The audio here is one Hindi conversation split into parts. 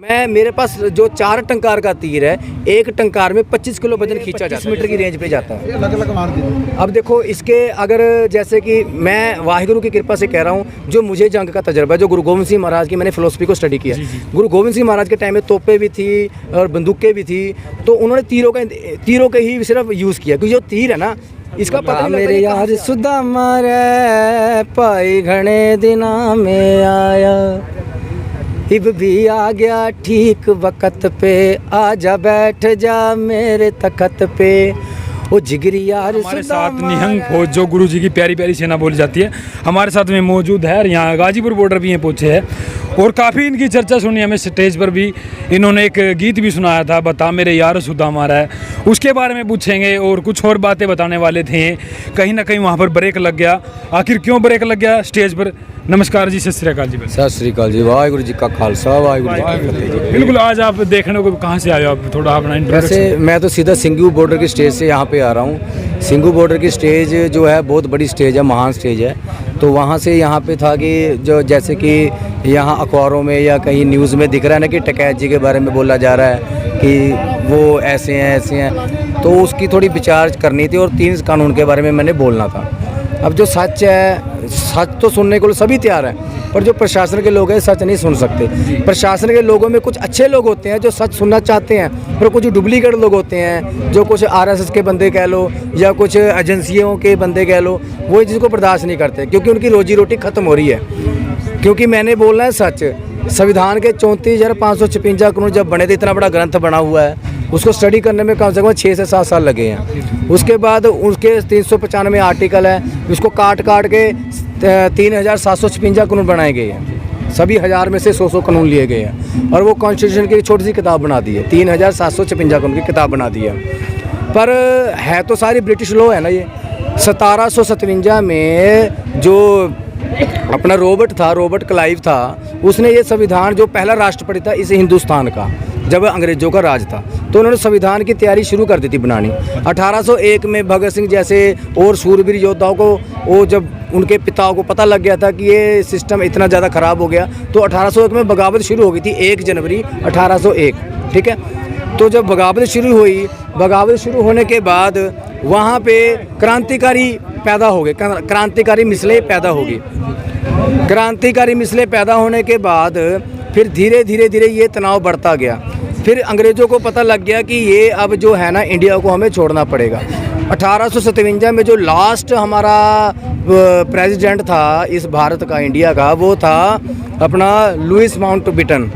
मैं मेरे पास जो 4 टंकार का तीर है, एक टंकार में 25 किलो वजन खींचा जाता है, 25 मीटर की रेंज पे जाता है। अलग-अलग मार दीजिए। अब देखो इसके अगर जैसे कि मैं वाहिगुरु की कृपा से कह रहा हूँ, जो मुझे जंग का तजर्बा है, जो गुरु गोविंद सिंह महाराज की मैंने फिलोसफी को स्टडी किया। गुरु गोविंद सिंह महाराज के टाइम में तोपें भी थी और बंदूकें भी थी, तो उन्होंने तीरों के ही सिर्फ यूज़ किया, क्योंकि जो तीर है ना, इसका पता मेरे यार सुदामा रे पाई घने दिना में आया, इब भी आ गया ठीक वक्त पे, आजा बैठ जा मेरे तखत पे, वो जिगरी यार। हमारे साथ निहंग फौज जो गुरु जी की प्यारी प्यारी सेना बोली जाती है, हमारे साथ में मौजूद है। यहाँ गाजीपुर बॉर्डर भी ये पहुँचे हैं और काफ़ी इनकी चर्चा सुनी हमें स्टेज पर भी। इन्होंने एक गीत भी सुनाया था, बता मेरे यार सुदामा रे, उसके बारे में पूछेंगे और कुछ और बातें बताने वाले थे। कहीं ना कहीं वहाँ पर ब्रेक लग गया, आखिर क्यों ब्रेक लग गया स्टेज पर। नमस्कार जी, सत श्री अकाल जी। सत श्री अकाल जी, वाहिगुरु जी का खालसा वाहिगुरु जी की फतेह जी। बिल्कुल, आज आप देखने को कहाँ से आए हो, आप थोड़ा अपना इंट्रोडक्शन। वैसे मैं तो सीधा सिंघू बॉर्डर की स्टेज से यहाँ पे आ रहा हूँ। सिंघू बॉर्डर की स्टेज जो है बहुत बड़ी स्टेज है, महान स्टेज है। तो वहाँ से यहाँ पे था कि जो जैसे कि यहाँ अखबारों में या कहीं न्यूज़ में दिख रहा है ना कि टकैत जी के बारे में बोला जा रहा है कि वो ऐसे हैं, तो उसकी थोड़ी विचार करनी थी और 3 कानून के बारे में मैंने बोलना था। अब जो सच है, सच तो सुनने को सब ही तैयार है, पर जो प्रशासन के लोग हैं सच नहीं सुन सकते। प्रशासन के लोगों में कुछ अच्छे लोग होते हैं जो सच सुनना चाहते हैं, पर कुछ डुप्लीकेट लोग होते हैं, जो कुछ आरएसएस के बंदे कह लो या कुछ एजेंसियों के बंदे कह लो, वो इस चीज़ को बर्दाश्त नहीं करते, क्योंकि उनकी रोजी रोटी ख़त्म हो रही है। क्योंकि मैंने बोलना है सच। संविधान के 34,556 कानून जब बने थे, इतना बड़ा ग्रंथ बना हुआ है, उसको स्टडी करने में कम से कम 6 से 7 साल लगे हैं। उसके बाद उसके 395 आर्टिकल है, उसको काट के 3,756 कानून बनाए गए हैं। सभी 1000 में से 100 कानून लिए गए हैं और वो कॉन्स्टिट्यूशन की छोटी सी किताब बना दी है, 3,756 कानून की किताब बना दी है। पर है तो सारी ब्रिटिश लॉ है ना ये। 1757 में जो अपना रॉबर्ट क्लाइव था, उसने ये संविधान, जो पहला राष्ट्रपति था इस हिंदुस्तान का जब अंग्रेज़ों का राज था, तो उन्होंने संविधान की तैयारी शुरू कर दी थी बनानी। 1801 में भगत सिंह जैसे और शूरवीर योद्धाओं को, वो जब उनके पिताओं को पता लग गया था कि ये सिस्टम इतना ज़्यादा ख़राब हो गया, तो 1801 में बगावत शुरू हो गई थी, 1 जनवरी 1801, ठीक है। तो जब बगावत शुरू हुई, बगावत शुरू होने के बाद वहाँ पे क्रांतिकारी पैदा हो गए, क्रांतिकारी मिसलें पैदा होगी। क्रांतिकारी मिसलें पैदा होने के बाद फिर धीरे धीरे ये तनाव बढ़ता गया। फिर अंग्रेज़ों को पता लग गया कि ये अब जो है ना, इंडिया को हमें छोड़ना पड़ेगा। 1857 में जो लास्ट हमारा प्रेसिडेंट था इस भारत का, इंडिया का, वो था अपना लुइस माउंटबेटन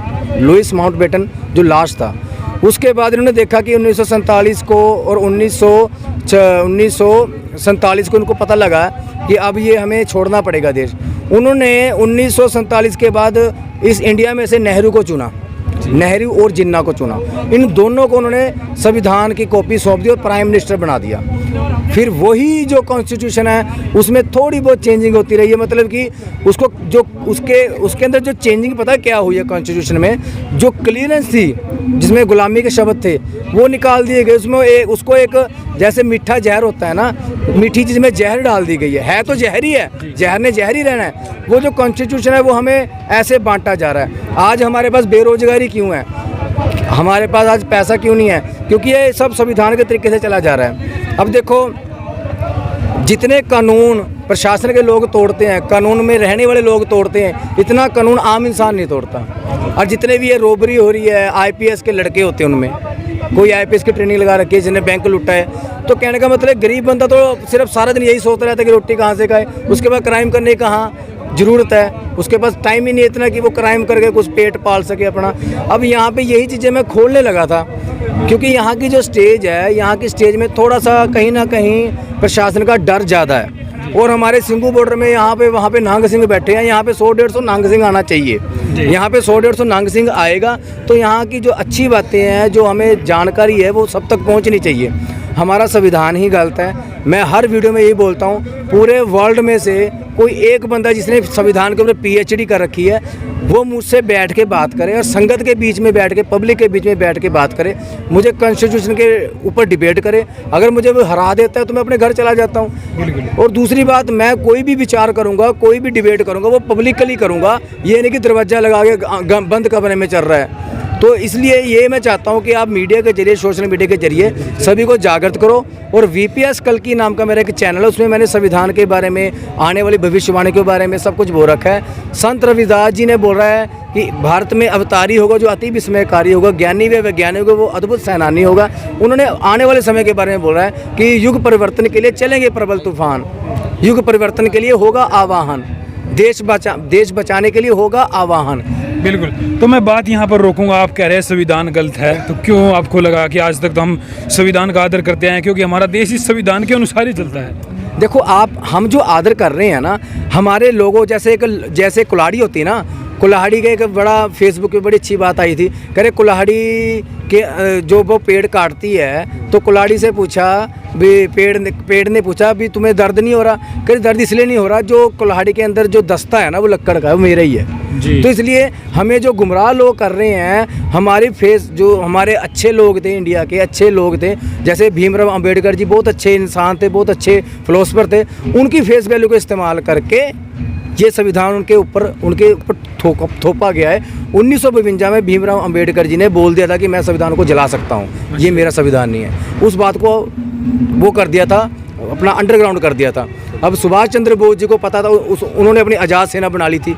जो लास्ट था। उसके बाद इन्होंने देखा कि 1947 को और 1947 को उनको पता लगा कि अब ये हमें छोड़ना पड़ेगा देश। उन्होंने 1947 के बाद इस इंडिया में से नेहरू को चुना, नेहरू और जिन्ना को चुना। इन दोनों को उन्होंने संविधान की कॉपी सौंप दी और प्राइम मिनिस्टर बना दिया। फिर वही जो कॉन्स्टिट्यूशन है उसमें थोड़ी बहुत चेंजिंग होती रही है, मतलब कि उसको जो उसके अंदर जो चेंजिंग पता है क्या हुई है कॉन्स्टिट्यूशन में, जो क्लियरेंस थी जिसमें गुलामी के शब्द थे वो निकाल दिए गए। उसमें उसको एक जैसे मीठा जहर होता है ना, मीठी चीज़ में जहर डाल दी गई है तो जहर ही है, जहर ने जहर ही रहना है। वो जो कॉन्स्टिट्यूशन है वो हमें ऐसे बांटा जा रहा है। आज हमारे पास बेरोजगारी क्यों है, हमारे पास आज पैसा क्यों नहीं है, क्योंकि ये सब संविधान के तरीके से चला जा रहा है। अब देखो, जितने कानून प्रशासन के लोग तोड़ते हैं, कानून में रहने वाले लोग तोड़ते हैं, इतना कानून आम इंसान नहीं तोड़ता। और जितने भी ये रोबरी हो रही है, आईपीएस के लड़के होते हैं, उनमें कोई आईपीएस की ट्रेनिंग लगा रखी है, जिन्हें बैंक लुटा है, तो कहने का मतलब गरीब बंदा तो सिर्फ सारा दिन यही सोचता रहता है कि रोटी कहाँ से खाए, उसके बाद क्राइम करने की कहाँ ज़रूरत है, उसके पास टाइम ही नहीं इतना कि वो क्राइम करके कुछ पेट पाल सके अपना। अब यहाँ पे यही चीज़ें मैं खोलने लगा था, क्योंकि यहाँ की जो स्टेज है, यहाँ की स्टेज में थोड़ा सा कहीं ना कहीं प्रशासन का डर ज़्यादा है। और हमारे सिंघू बॉर्डर में यहाँ पे वहाँ पे नांग सिंह बैठे हैं, यहाँ पे 100-150 नांग सिंह आना चाहिए। यहाँ पे 100-150 नांग सिंह आएगा तो यहाँ की जो अच्छी बातें हैं, जो हमें जानकारी है, वो सब तक पहुँचनी चाहिए। हमारा संविधान ही गलत है। मैं हर वीडियो में यही बोलता हूँ, पूरे वर्ल्ड में से कोई एक बंदा जिसने संविधान के ऊपर पीएचडी कर रखी है, वो मुझसे बैठ के बात करे और संगत के बीच में बैठ के, पब्लिक के बीच में बैठ के बात करे, मुझे कॉन्स्टिट्यूशन के ऊपर डिबेट करे। अगर मुझे वो हरा देता है तो मैं अपने घर चला जाता हूँ। और दूसरी बात, मैं कोई भी विचार करूँगा, कोई भी डिबेट करूँगा, वो पब्लिकली करूँगा, ये नहीं कि दरवाज़ा लगा के बंद कमरे में चल रहा है। तो इसलिए ये मैं चाहता हूँ कि आप मीडिया के जरिए, सोशल मीडिया के जरिए सभी को जागृत करो। और VPS कल्की नाम का मेरा एक चैनल है, उसमें मैंने संविधान के बारे में, आने वाली भविष्यवाणी के बारे में सब कुछ बोल रखा है। संत रविदास जी ने बोल रहा है कि भारत में अवतारी होगा जो अति विस्मयकारी होगा, ज्ञानी व वैज्ञानिक होगा वो अद्भुत सेनानी होगा। उन्होंने आने वाले समय के बारे में बोल रहा है कि युग परिवर्तन के लिए चलेंगे प्रबल तूफान, युग परिवर्तन के लिए होगा आवाहन, देश बचाने के लिए होगा आवाहन। बिल्कुल। तो मैं बात यहाँ पर रोकूंगा। आप कह रहे हैं संविधान गलत है, तो क्यों आपको लगा कि आज तक तो हम संविधान का आदर करते हैं? क्योंकि हमारा देश इस संविधान के अनुसार ही चलता है। देखो हम जो आदर कर रहे हैं ना, हमारे लोगों जैसे कुल्हाड़ी होती है ना, कुल्हाड़ी का एक बड़ा फेसबुक पे बड़ी अच्छी बात आई थी, कह रहे कुल्हाड़ी के जो वो पेड़ काटती है तो कुल्हाड़ी से पूछा भी, पेड़ ने पूछा भी तुम्हें दर्द नहीं हो रहा? कह रहे दर्द इसलिए नहीं हो रहा, जो कुल्हाड़ी के अंदर जो दस्ता है ना वो लक्कड़ का है, वो मेरा ही है जी। तो इसलिए हमें जो गुमराह लोग कर रहे हैं, हमारी जो हमारे अच्छे लोग थे, इंडिया के अच्छे लोग थे, जैसे भीमराव अंबेडकर जी बहुत अच्छे इंसान थे, बहुत अच्छे फिलोसफर थे, उनकी फेस वैल्यू को इस्तेमाल करके ये संविधान उनके ऊपर थोपा गया है। 1952 में भीमराव अंबेडकर जी ने बोल दिया था कि मैं संविधान को जला सकता हूँ, ये मेरा संविधान नहीं है। उस बात को वो कर दिया था, अपना अंडरग्राउंड कर दिया था। अब सुभाष चंद्र बोस जी को पता था, उन्होंने अपनी आज़ाद सेना बना ली थी।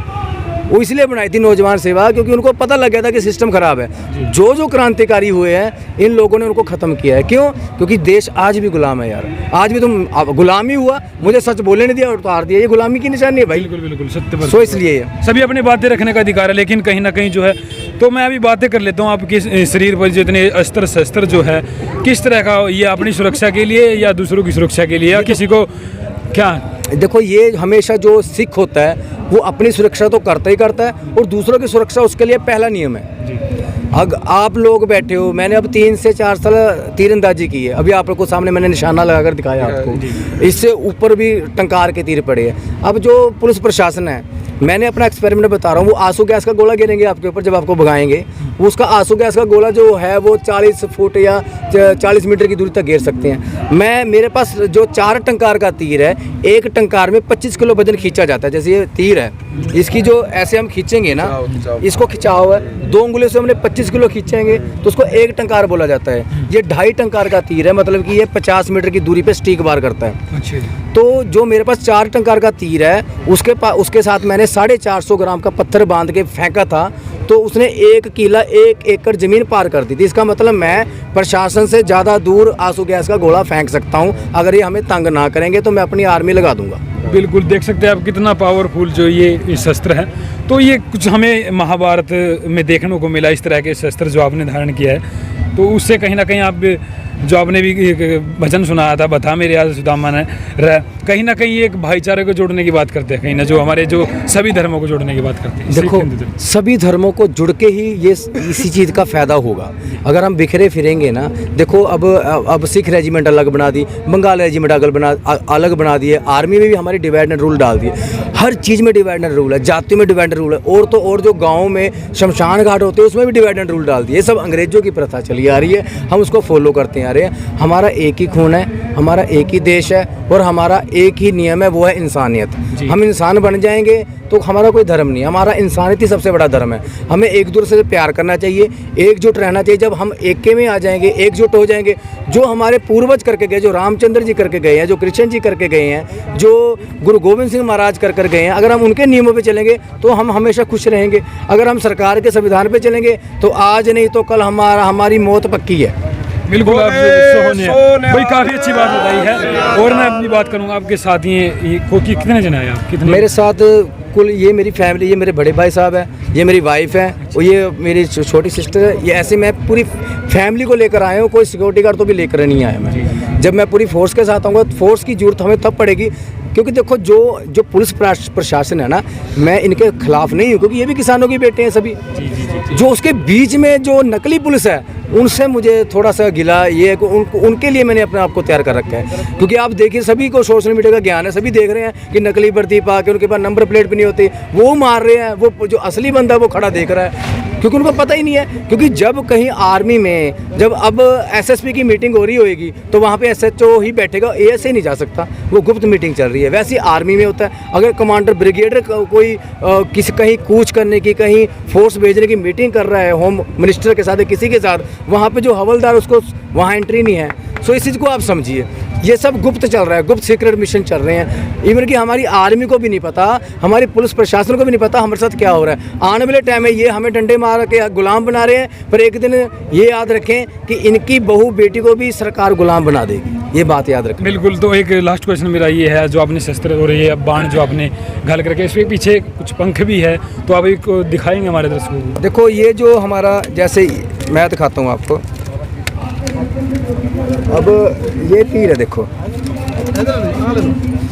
वो इसलिए बनाई थी नौजवान सेवा, क्योंकि उनको पता लग गया था कि सिस्टम खराब है। जो क्रांतिकारी हुए हैं इन लोगों ने उनको ख़त्म किया है। क्यों? क्योंकि देश आज भी गुलाम है यार, आज भी तुम गुलामी हुआ, मुझे सच बोलने नहीं दिया और उतार दिया, ये गुलामी की निशानी है भाई। बिल्कुल बिल्कुल सत्य। सो इसलिए सभी अपनी बातें रखने का अधिकार है, लेकिन कहीं ना कहीं जो है, तो मैं अभी बातें कर लेता हूँ। आपके शरीर पर जितने अस्त्र शस्त्र जो है, किस तरह का, ये अपनी सुरक्षा के लिए या दूसरों की सुरक्षा के लिए, या किसी को क्या? देखो, ये हमेशा जो सिख होता है वो अपनी सुरक्षा तो करता ही करता है, और दूसरों की सुरक्षा उसके लिए पहला नियम है। अगर आप लोग बैठे हो, मैंने अब 3 से 4 साल तीरंदाजी की है, अभी आप लोग को सामने मैंने निशाना लगाकर दिखाया आपको, इससे ऊपर भी टंकार के तीर पड़े हैं। अब जो पुलिस प्रशासन है, मैंने अपना एक्सपेरिमेंट बता रहा हूँ, वो आंसू गैस का गोला गिरेंगे आपके ऊपर जब आपको भगाएंगे, उसका आंसू गैस का गोला जो है वो 40 फुट या 40 मीटर की दूरी तक गिर सकते हैं। मेरे पास जो 4 टंकार का तीर है, एक टंकार में 25 किलो वजन खींचा जाता है। जैसे ये तीर है, इसकी जो ऐसे हम खींचेंगे ना, इसको खिंचाव है, 2 उंगलियों से हमने 25 किलो खींचेंगे तो उसको एक टंकार बोला जाता है। ये 2.5 टंकार का तीर है, मतलब कि ये 50 मीटर की दूरी पे स्टिक बार करता है। अच्छा। तो जो मेरे पास 4 टंकार का तीर है, उसके साथ मैंने 450 ग्राम का पत्थर बांध के फेंका था, तो उसने 1 किला 1 एकड़ ज़मीन पार कर दी थी। इसका मतलब मैं प्रशासन से ज़्यादा दूर आंसू गैस का गोला फेंक सकता हूँ। अगर ये हमें तंग ना करेंगे तो मैं अपनी आर्मी लगा दूंगा। बिल्कुल, देख सकते हैं आप कितना पावरफुल जो ये शस्त्र है। तो ये कुछ हमें महाभारत में देखने को मिला, इस तरह के शस्त्र जो आपने धारण किया है, तो उससे कहीं ना कहीं आप जो आपने भी एक भजन सुनाया था, बता मेरे याद सुदामा ने, कहीं ना कहीं एक भाईचारे को जोड़ने की बात करते हैं, कहीं ना जो हमारे जो सभी धर्मों को जोड़ने की बात करते हैं। देखो, सभी धर्मों को जुड़ के ही ये इसी चीज़ का फ़ायदा होगा। अगर हम बिखरे फिरेंगे ना, देखो अब सिख रेजिमेंट अलग बना दी, बंगाल रेजिमेंट अलग बना दिए, आर्मी में भी हमारी डिवाइड एंड रूल डाल दिए, हर चीज़ में डिवाइड एंड रूल है, जातियों में डिवाइड एंड रूल है, और तो और जो गाँव में शमशान घाट होते हैं उसमें भी डिवाइड एंड रूल डाल दिए। ये सब अंग्रेज़ों की प्रथा चली आ रही है, हम उसको फॉलो करते आ रहे हैं। हमारा एक ही खून है, हमारा एक ही देश है, और हमारा एक ही नियम है, वो है इंसानियत। हम इंसान बन जाएंगे तो हमारा कोई धर्म नहीं है, हमारा इंसानियत ही सबसे बड़ा धर्म है। हमें एक दूसरे से प्यार करना चाहिए, एकजुट रहना चाहिए। जब हम एके में आ जाएंगे, एकजुट हो जाएंगे, जो हमारे पूर्वज करके गए, जो रामचंद्र जी करके गए हैं, जो कृष्ण जी करके गए हैं, जो गुरु गोविंद सिंह महाराज कर गए हैं, अगर हम उनके नियमों पे चलेंगे तो हम हमेशा खुश रहेंगे। अगर हम सरकार के संविधान पे चलेंगे तो आज नहीं तो कल हमारी मौत पक्की है। बिल्कुल, आप भाई काफ़ी अच्छी बात बताई है। और मैं अपनी बात करूँगा, आपके साथ ये खोकी कितने जने आए आप? कितने? मेरे साथ कुल, ये मेरी फैमिली, ये मेरे बड़े भाई साहब हैं, ये मेरी वाइफ है, और ये मेरी छोटी सिस्टर है। ये ऐसे मैं पूरी फैमिली को लेकर आया हूँ, कोई सिक्योरिटी गार्ड तो भी लेकर नहीं आया मैं। जब मैं पूरी फोर्स के साथ आऊँगा, फोर्स की जरूरत हमें तब पड़ेगी, क्योंकि देखो जो पुलिस प्रशासन है ना, मैं इनके खिलाफ नहीं हूँ, क्योंकि ये भी किसानों के बेटे हैं सभी। जो उसके बीच में जो नकली पुलिस है, उनसे मुझे थोड़ा सा गिला ये है कि उनके लिए मैंने अपने आप को तैयार कर रखा है। क्योंकि आप देखिए, सभी को सोशल मीडिया का ज्ञान है, सभी देख रहे हैं कि नकली वर्दी पा के उनके पास नंबर प्लेट भी नहीं होती, वो मार रहे हैं, वो जो असली बंदा वो खड़ा देख रहा है। क्योंकि उनको पता ही नहीं है। क्योंकि जब कहीं आर्मी में जब अब एसएसपी की मीटिंग हो रही होगी तो वहाँ पे एसएचओ ही बैठेगा, एएसए नहीं जा सकता, वो गुप्त मीटिंग चल रही है। वैसे ही आर्मी में होता है, अगर कमांडर ब्रिगेडियर कोई किसी कहीं कूच करने की, कहीं फोर्स भेजने की मीटिंग कर रहा है होम मिनिस्टर के साथ या किसी के साथ, वहाँ पे जो हवलदार उसको वहाँ एंट्री नहीं है। सो इस चीज़ को आप समझिए, ये सब गुप्त चल रहा है, गुप्त सीक्रेट मिशन चल रहे हैं। इवन कि हमारी आर्मी को भी नहीं पता, हमारी पुलिस प्रशासन को भी नहीं पता हमारे साथ क्या हो रहा है। आने वाले टाइम में ये हमें डंडे मार के गुलाम बना रहे हैं, पर एक दिन ये याद रखें कि इनकी बहू बेटी को भी सरकार गुलाम बना देगी, ये बात याद रखें। बिल्कुल। तो एक लास्ट क्वेश्चन मेरा ये है, जो आपने शस्त्र और ये बाण जो आपने घाल करके, इसके पीछे कुछ पंख भी है, तो आप एक दिखाएंगे हमारे दर्शकों को? देखो ये जो हमारा, जैसे मैं दिखाता हूँ आपको, अब ये तीर है, देखो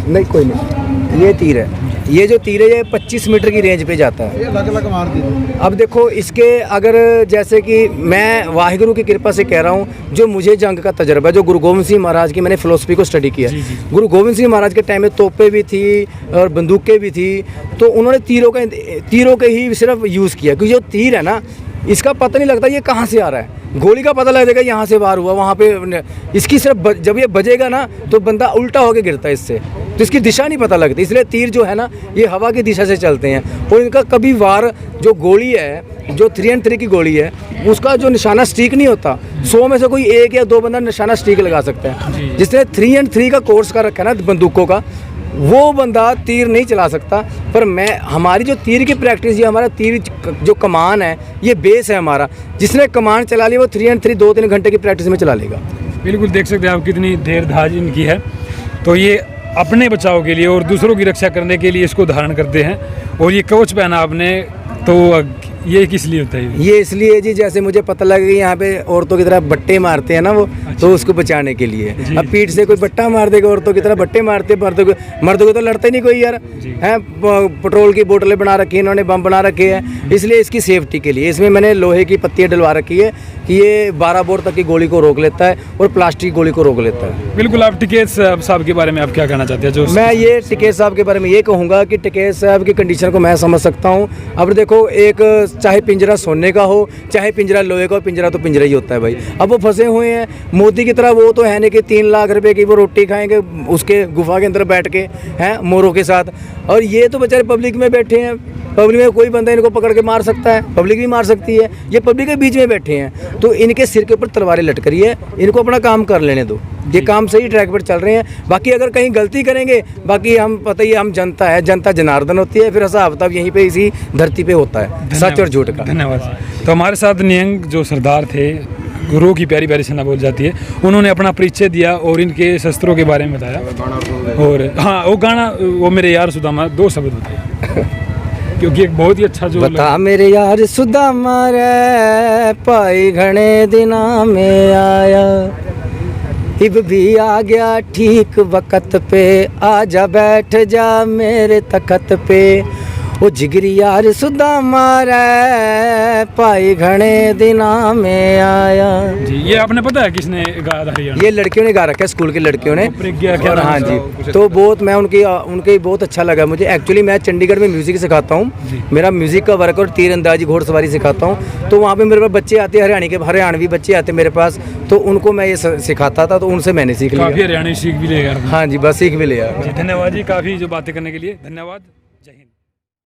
नहीं कोई नहीं, ये तीर है, ये जो तीर है ये 25 मीटर की रेंज पे जाता है। मार दीजिए। अब देखो इसके, अगर जैसे कि मैं वाहिगुरु की कृपा से कह रहा हूँ, जो मुझे जंग का तजर्बा है, जो गुरु गोविंद सिंह महाराज की मैंने फिलोसफी को स्टडी किया। गुरु गोविंद सिंह महाराज के टाइम में तोपें भी थी और बंदूकें भी थी, तो उन्होंने तीरों के ही सिर्फ यूज़ किया। क्योंकि जो तीर है ना, इसका पता नहीं लगता ये कहाँ से आ रहा है। गोली का पता लग जाएगा यहाँ से वार हुआ, वहाँ पे इसकी सिर्फ जब ये बजेगा ना तो बंदा उल्टा होके गिरता है इससे, तो इसकी दिशा नहीं पता लगती। इसलिए तीर जो है ना ये हवा की दिशा से चलते हैं, और इनका कभी वार, जो गोली है, जो 3&3 की गोली है, उसका जो निशाना स्टिक नहीं होता। 100 में से कोई 1 या 2 बंदा निशाना स्टिक लगा सकता है। जिसने 3&3 का कोर्स का रखा है ना बंदूकों का, वो बंदा तीर नहीं चला सकता। पर हमारी जो तीर की प्रैक्टिस, ये हमारा तीर जो कमान है, ये बेस है हमारा। जिसने कमान चला लिया वो 3&3 2-3 घंटे की प्रैक्टिस में चला लेगा। बिल्कुल, देख सकते हैं आप कितनी देर धाज इनकी है। तो ये अपने बचाव के लिए और दूसरों की रक्षा करने के लिए इसको धारण करते हैं। और ये कवच पहना आपने, तो ये किस लिए होता है? ये इसलिए जी, जैसे मुझे पता लगा कि यहाँ पे औरतों की तरह बट्टे मारते हैं ना वो, तो उसको बचाने के लिए। अब पीठ से कोई बट्टा मार देगा, औरतों की तरह बट्टे मारते हैं, मर्दों को तो लड़ते नहीं कोई यार, हैं। पेट्रोल की बोतलें बना रखी हैं इन्होंने, बम बना रखे हैं, इसलिए इसकी सेफ्टी के लिए इसमें मैंने लोहे की पत्तियाँ डलवा रखी है कि ये 12 बोर तक की गोली को रोक लेता है और प्लास्टिक गोली को रोक लेता है। बिल्कुल। आप टिकैत साहब के बारे में आप क्या कहना चाहते हैं? जो मैं ये टिकैत साहब के बारे में ये कहूँगा कि टिकैत साहब की कंडीशन को मैं समझ सकता हूँ। अब देखो, एक चाहे पिंजरा सोने का हो, चाहे पिंजरा लोहे का हो, पिंजरा तो पिंजरा ही होता है भाई। अब वो फंसे हुए हैं मोदी की तरह, वो तो है नहीं कि 3 लाख रुपए की वो रोटी खाएंगे उसके गुफा के अंदर बैठ के, हैं, मोरों के साथ। और ये तो बेचारे पब्लिक में बैठे हैं, पब्लिक में कोई बंदा इनको पकड़ के मार सकता है, पब्लिक भी मार सकती है, ये पब्लिक के बीच में बैठे हैं। तो इनके सिर के ऊपर तलवारें लटक रही है, इनको अपना काम कर लेने दो, ये काम सही ट्रैक पर चल रहे हैं। बाकी अगर कहीं गलती करेंगे, बाकी हम पता ही, हम जनता है, जनता जनार्दन होती है, फिर हिसाब किताब यहीं पे इसी धरती पे होता है, सच और झूठ का। धन्यवाद। तो हमारे साथ नियंग जो सरदार थे, गुरु की प्यारी प्यारी सेना बोल जाती है, उन्होंने अपना परिचय दिया और इनके शस्त्रों के बारे में बताया। और हाँ, वो गाना, वो मेरे यार सुदामा, 2 शब्द बताए क्योंकि एक बहुत ही अच्छा जो बता मेरे यार सुदामा रे, पाई घने दिना में आया, इब भी आ गया ठीक वक्त पे, आजा बैठ जा मेरे तखत पे, ओ जिगरी यार सुदामा रे, पाई घने दिना में आया। जी, ये आपने पता है किसने गाया था? ये लड़कियों ने गा रखा है, स्कूल की लड़कियों ने। प्रज्ञा क्या? और हाँ जी, तो बहुत मैं उनके बहुत अच्छा लगा मुझे। एक्चुअली मैं चंडीगढ़ में म्यूज़िक सिखाता हूँ, मेरा म्यूज़िक का वर्क और तीरंदाजी घोड़सवारी सिखाता हूँ। तो वहाँ पे मेरे पास बच्चे आते हैं, हरियाणवी बच्चे आते मेरे पास, तो उनको मैं ये सिखाता था, तो उनसे मैंने सीख लिया। काफ़ी हरियाणवी सीख भी लेगा। हाँ जी, बस सीख भी लिया। धन्यवाद जी, काफ़ी जो बातें करने के लिए धन्यवाद।